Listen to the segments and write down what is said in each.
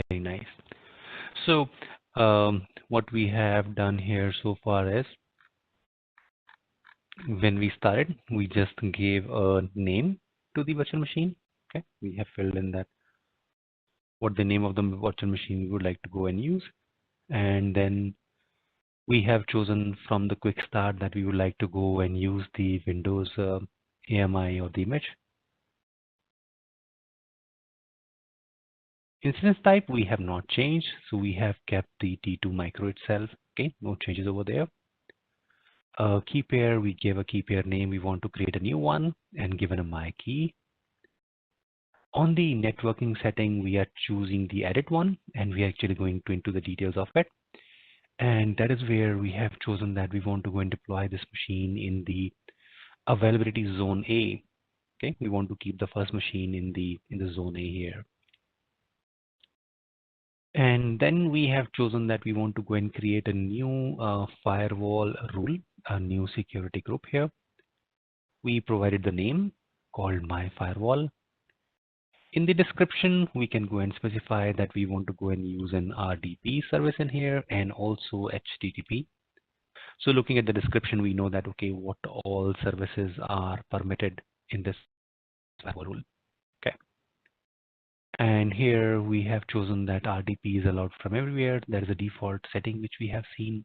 Very nice. So what we have done here so far is when we started, we just gave a name to the virtual machine. Okay, we have filled in that what the name of the virtual machine we would like to go and use, and then we have chosen from the quick start that we would like to go and use the Windows AMI or the image. Instance type we have not changed, so we have kept the T2 micro itself. Okay, no changes over there. Key pair, we gave a key pair name. We want to create a new one and given a my key. On the networking setting, we are choosing the edit one, and we are actually going to into the details of it. And that is where we have chosen that we want to go and deploy this machine in the availability zone A. Okay, we want to keep the first machine in the zone A here. And then we have chosen that we want to go and create a new firewall rule, a new security group here. We provided the name called my firewall. In the description, we can go and specify that we want to go and use an RDP service in here and also HTTP. So looking at the description, we know that, okay, what all services are permitted in this firewall rule. Okay. And here we have chosen that RDP is allowed from everywhere. There is a default setting which we have seen.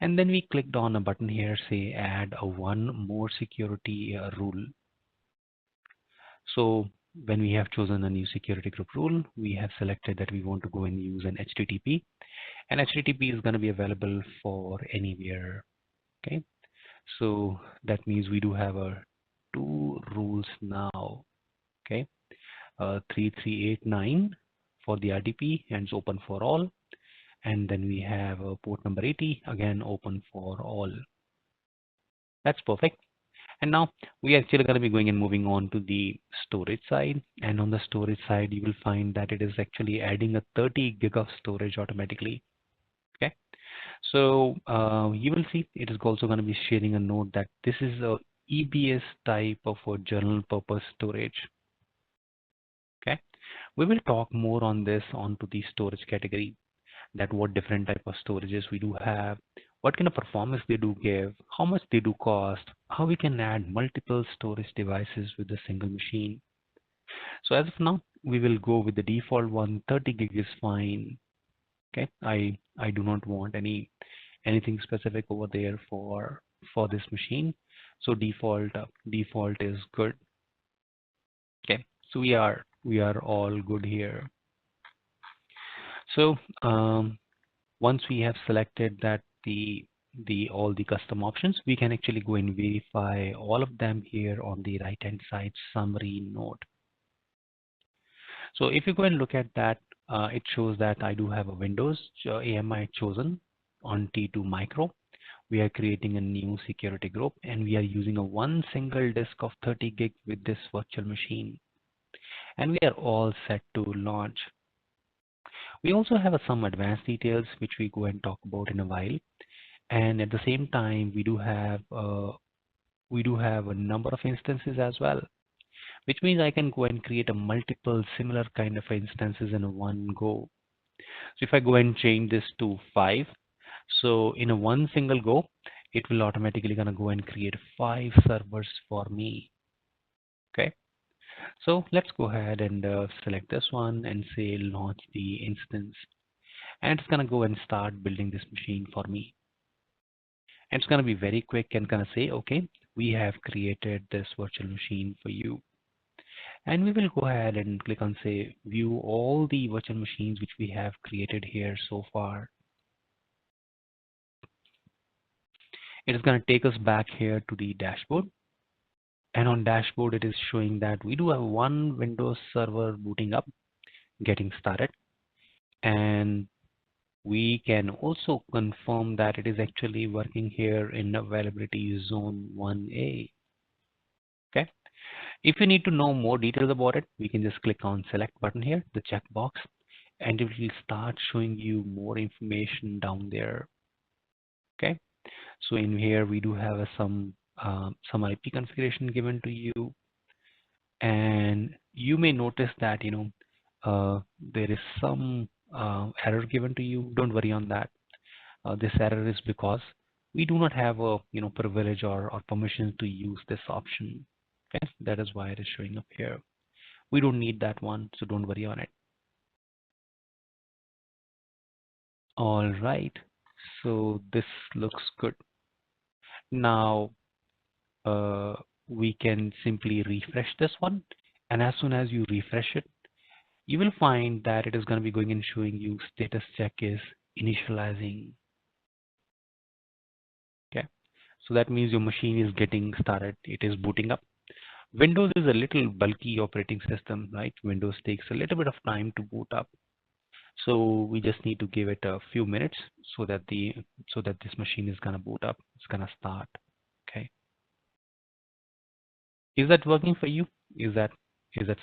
And then we clicked on a button here, say add a one more security rule. So when we have chosen a new security group rule, we have selected that we want to go and use an HTTP. And HTTP is going to be available for anywhere. Okay. So that means we do have two rules now. Okay. 3389 for the RDP and it's open for all. And then we have port number 80, again open for all. That's perfect. And now we are actually going to be going and moving on to the storage side. And on the storage side, you will find that it is actually adding a 30 gig of storage automatically. Okay. So you will see it is also going to be sharing a note that this is a EBS type of a general purpose storage. Okay. We will talk more on this onto the storage category, that what different type of storages we do have, what kind of performance they do give, how much they do cost, how we can add multiple storage devices with a single machine. So as of now, we will go with the default one. 30 gig is fine. Okay, I do not want anything specific over there for this machine. So default is good. Okay, so we are all good here. So once we have selected that all the custom options, we can actually go and verify all of them here on the right hand side summary note. So if you go and look at that, it shows that I do have a Windows AMI chosen on T2 micro. We are creating a new security group and we are using a one single disk of 30 gig with this virtual machine. And we are all set to launch. We also have some advanced details which we go and talk about in a while. And at the same time, we do have a number of instances as well, which means I can go and create a multiple similar kind of instances in one go. So if I go and change this to 5, so in a one single go, it will automatically gonna go and create 5 servers for me. Okay. So let's go ahead and select this one and say launch the instance. And it's gonna go and start building this machine for me. And it's gonna be very quick and gonna say, okay, we have created this virtual machine for you. And we will go ahead and click on say view all the virtual machines which we have created here so far. It is going to take us back here to the dashboard. And on dashboard, it is showing that we do have one Windows server booting up, getting started. And we can also confirm that it is actually working here in availability zone 1A. Okay. If you need to know more details about it, we can just click on select button here, the checkbox, and it will start showing you more information down there. Okay. So in here, we do have some IP configuration given to you. And you may notice that, there is some error given to you. Don't worry on that. This error is because we do not have a privilege or permission to use this option. Okay, that is why it is showing up here. We don't need that one, so don't worry on it. All right, so this looks good. Now we can simply refresh this one, and as soon as you refresh it, you will find that it is going to be going and showing you status check is initializing. Okay, so that means your machine is getting started. It is booting up. Windows is a little bulky operating system, right? Windows takes a little bit of time to boot up. So we just need to give it a few minutes so that this machine is gonna boot up. It's gonna start. Okay. Is that working for you? Is that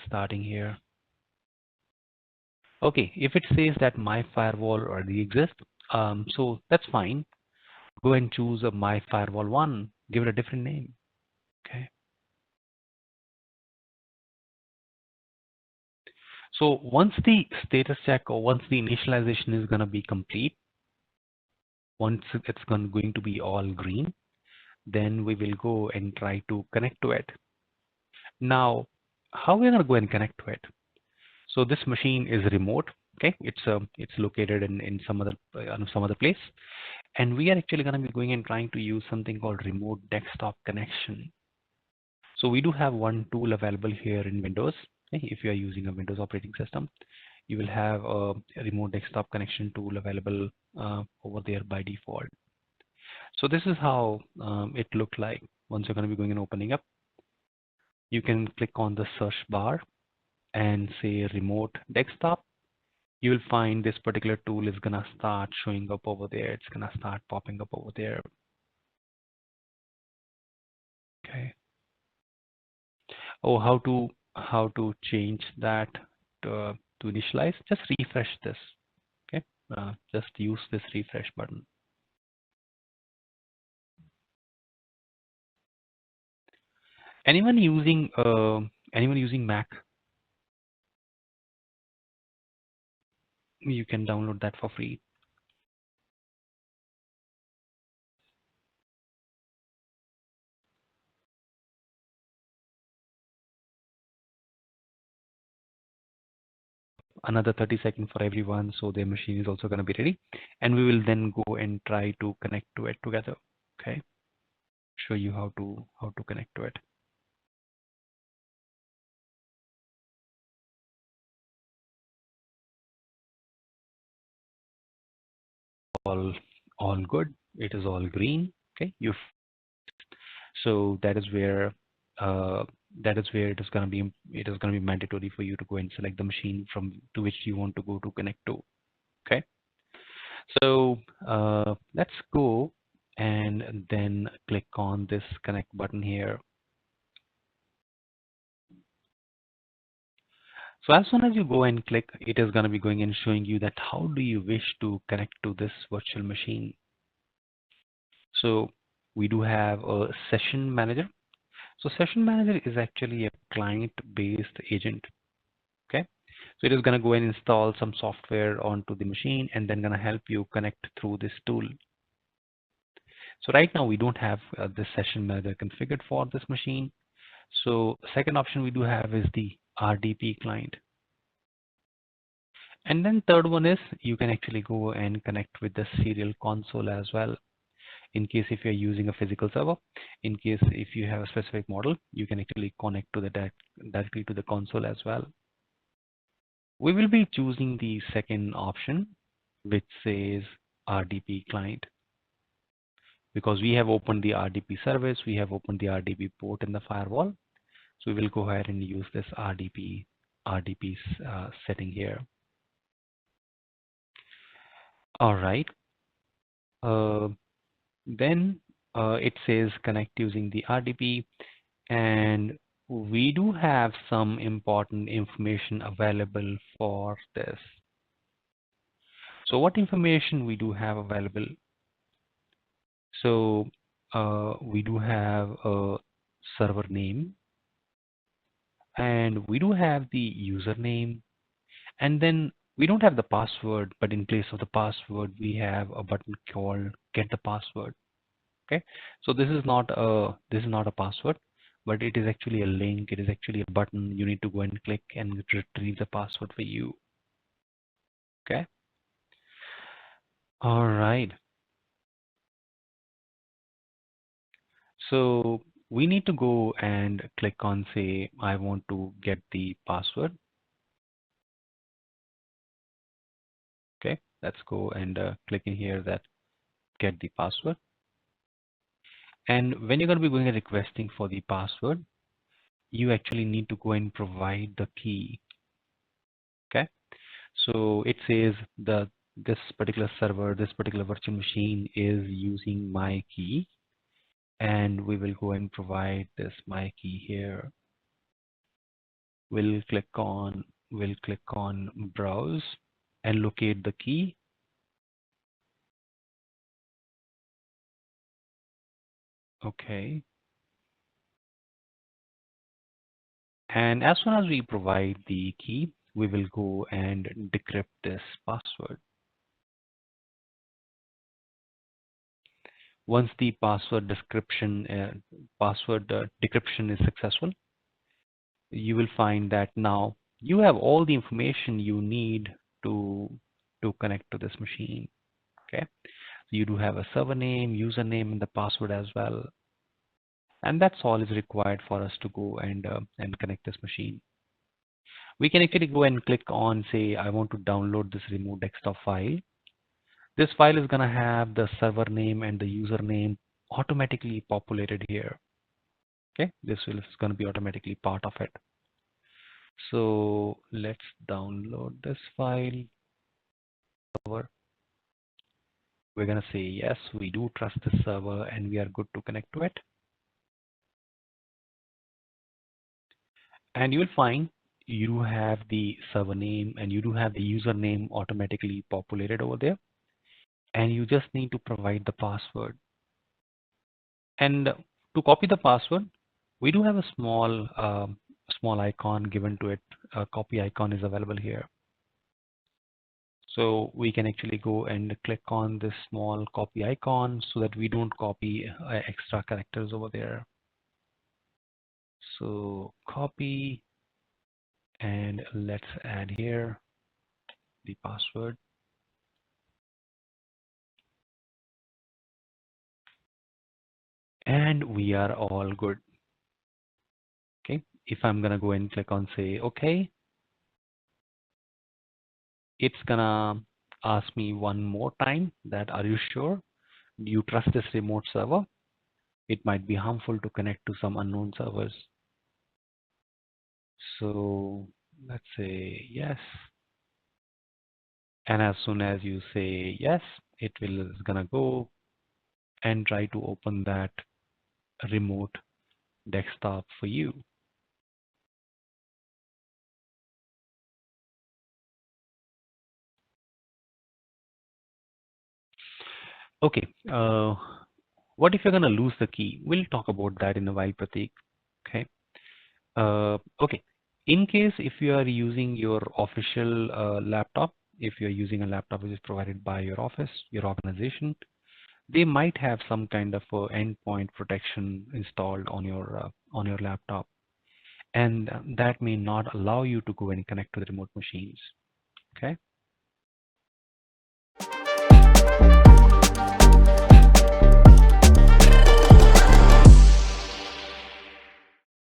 starting here? Okay. If it says that my firewall already exists, so that's fine. Go and choose a my firewall one. Give it a different name. Okay. So once the status check or once the initialization is gonna be complete, once it's going to be all green, then we will go and try to connect to it. Now, how we're going to go and connect to it? So this machine is remote. Okay, it's located in some other place, and we are actually going to be going and trying to use something called remote desktop connection. So we do have one tool available here in Windows. Okay, if you are using a Windows operating system, you will have a remote desktop connection tool available over there by default. So this is how it looked like. Once you're going to be going and opening up, you can click on the search bar and say remote desktop. You will find this particular tool is going to start showing up over there. It's going to start popping up over there. Okay. Oh, how to change that to initialize? Just refresh this. Okay. Just use this refresh button. Anyone using Mac? You can download that for free. Another 30 seconds for everyone, so their machine is also going to be ready, and we will then go and try to connect to it together. Okay, show you how to connect to it. All good. It is all green. Okay, so that is where it is going to be mandatory for you to go and select the machine from to which you want to go to connect to. Okay, so let's go and then click on this connect button here. So as soon as you go and click, it is going to be going and showing you that how do you wish to connect to this virtual machine. So we do have a session manager. So session manager is actually a client-based agent. Okay. So it is going to go and install some software onto the machine and then going to help you connect through this tool. So right now we don't have the session manager configured for this machine. So second option we do have is the RDP client. And then third one is you can actually go and connect with the serial console as well. In case if you're using a physical server, in case if you have a specific model, you can actually connect to the directly to the console as well. We will be choosing the second option, which says RDP client, because we have opened the RDP service, we have opened the RDP port in the firewall. So we will go ahead and use this RDP setting here. All right. Then it says connect using the RDP, and we do have some important information available for this. So what information we do have available? So we do have a server name, and we do have the username, And then we don't have the password, but in place of the password, we have a button called Get the Password. Okay, so this is not a password, but it is actually a link. It is actually a button. You need to go and click and retrieve the password for you. Okay, all right. So we need to go and click on, say, I want to get the password. Okay, let's go and click in here that get the password. And when you're going to be going and requesting for the password, you actually need to go and provide the key. Okay, so it says this particular server, this particular virtual machine is using my key, and we will go and provide this my key here. We'll click on browse and locate the key. Okay, and as soon as we provide the key, we will go and decrypt this password. Once the password decryption is successful, you will find that now you have all the information you need to connect to this machine. Okay, so you do have a server name, username, and the password as well, and that's all is required for us to go and connect this machine. We can actually go and click on, say, I want to download this remote desktop file. This file is going to have the server name and the username automatically populated here. Okay, this is going to be automatically part of it. So let's download this file. We're going to say yes, we do trust the server and we are good to connect to it. And you will find you do have the server name and you do have the username automatically populated over there. And you just need to provide the password. And to copy the password, we do have a small icon given to it. A copy icon is available here. So we can actually go and click on this small copy icon so that we don't copy extra characters over there. So copy, and let's add here the password. And we are all good. Okay, if I'm gonna go and click on say okay, it's gonna ask me one more time that are you sure you trust this remote server? It might be harmful to connect to some unknown servers. So let's say yes. And as soon as you say yes, is gonna go and try to open that remote desktop for you. Okay, what if you're gonna lose the key? We'll talk about that in a while, Pratik. Okay. Okay. In case if you are using your official laptop, if you're using a laptop which is provided by your office, your organization, they might have some kind of endpoint protection installed on your laptop, and that may not allow you to go and connect to the remote machines. Okay.